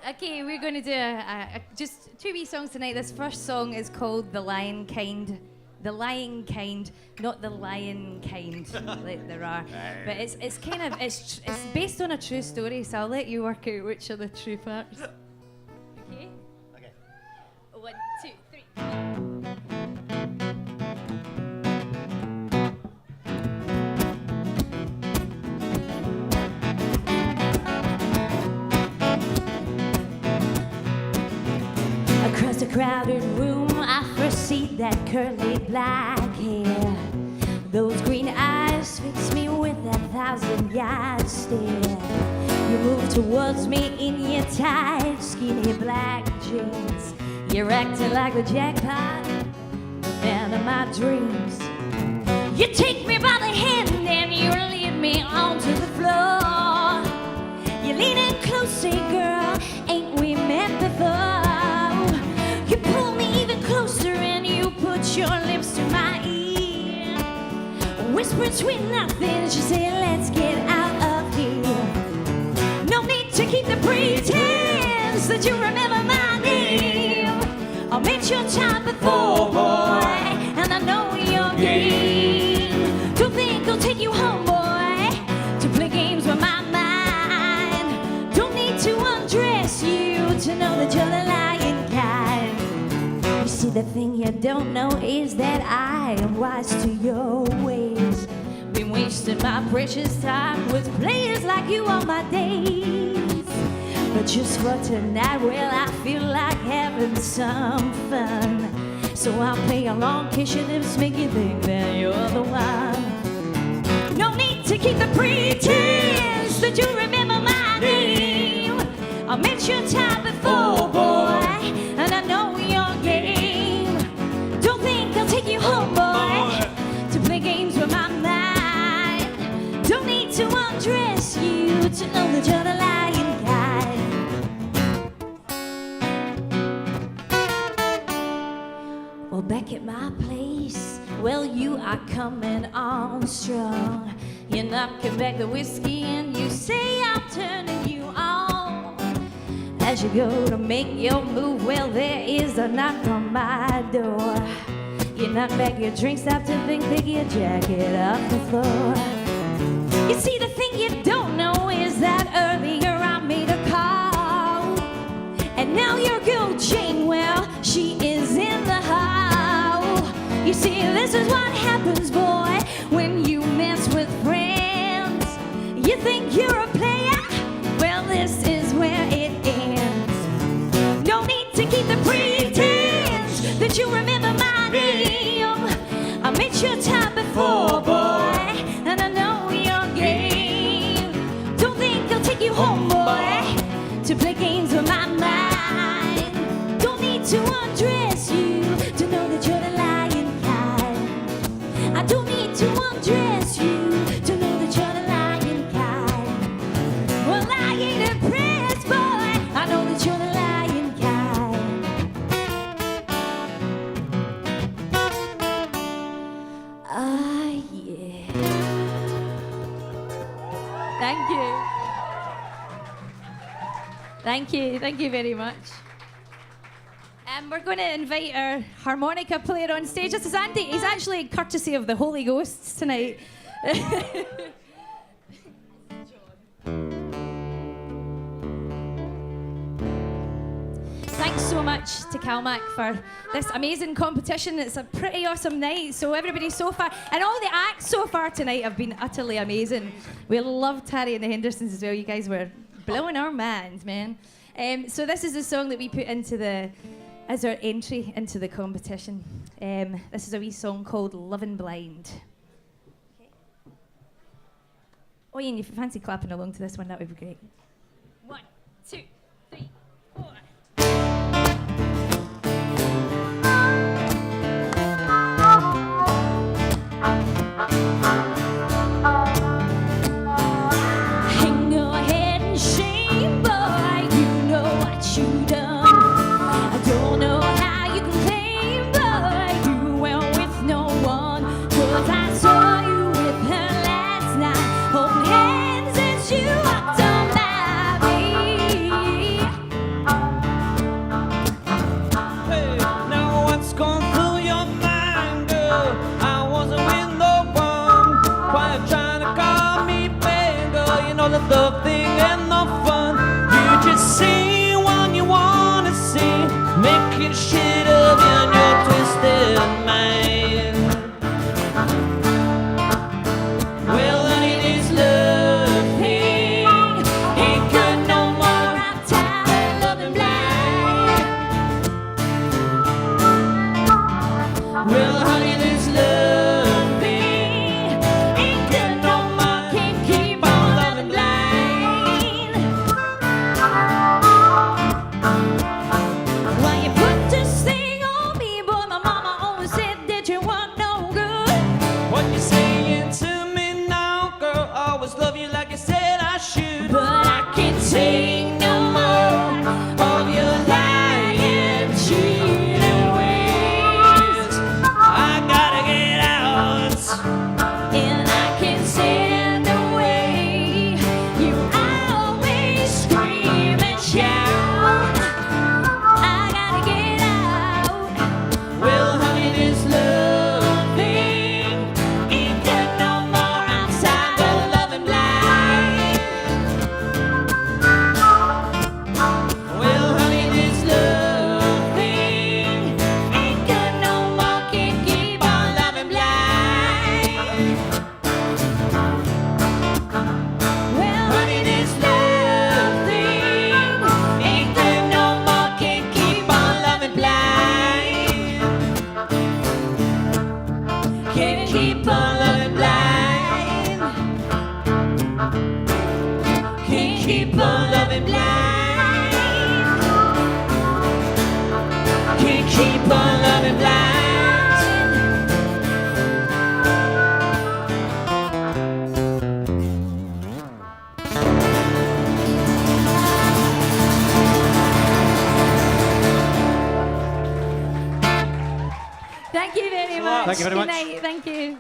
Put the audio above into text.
Okay, we're going to do just two wee songs tonight. This first song is called The Lion Kind. The Lion Kind, not the lion kind, like there are. But it's kind of, it's based on a true story, so I'll let you work out which are the true parts. Okay? Okay. 1, 2, 3. Across a crowded room, I first see that curly black hair. Those green eyes fix me with that 1,000-yard stare. You move towards me in your tight, skinny black jeans. You're acting like the jackpot, the man of my dreams. You take me by the hand and you lead me onto the floor. You lean in close, say, girl, ain't we met before? You pull me even closer and you put your lips to my ear. Whispering sweet nothings, you say, let's get out of here. No need to keep the pretense that you remember my name. I met your time before, boy, and I know your game. Don't think I'll take you home, boy, to play games with my mind. Don't need to undress you to know that you're the lion kind. You see, the thing you don't know is that I am wise to your ways. Been wasting my precious time with players like you on my days. But just for tonight, well, I feel like having some fun. So I'll play along, kiss your lips, make you think that you're the one. No need to keep the pretense that you remember my name. I met your time before, boy, and I know your game. Don't think I'll take you home, boy, to play games with my mind. Don't need to undress you to know that you're the lion kind. Well, back at my place, well, you are coming on strong. You're knocking back the whiskey and you say I'm turning you on. As you go to make your move, well, there is a knock on my door. You knock back your drink, stop to think, pick your jacket off the floor. You see, the thing you don't know is that earlier I made a call. And now your girl Jane, well, she is in the hall. You see, this is what happens, boy, when you mess with friends. You think you're a player? Well, this is where it ends. No need to keep the pretense that you remember my name. I met your time before, boy, and I know your game. Don't think I'll take you home, boy, to play games with my mind. Don't need to undress you to know that you're the lion kind. I don't need to undress you to know that you're the lion kind. Well, I ain't impressed, boy, I know that you're the lion kind. Ah, yeah. Thank you. Thank you. Thank you very much. We're going to invite our harmonica player on stage. This is Andy. He's actually courtesy of the Holy Ghosts tonight. Thanks so much to CalMac for this amazing competition. It's a pretty awesome night. So everybody so far, and all the acts so far tonight have been utterly amazing. We loved Harry and the Hendersons as well. You guys were blowing our minds, man. So this is the song that we put into as our entry into the competition. This is a wee song called Lovin' Blind. Okay. Oh, Ian, if you fancy clapping along to this one, that would be great. 1, 2, 3, 4. Hang your head in shame, boy, you know what you done. I don't know how you can claim, boy, you were with no one. 'Cause I saw you with her last night, holding hands as you walked on by. keep on loving blind. Can't keep on loving blind. Thank you very much. Thank you very much. Good night. Thank you.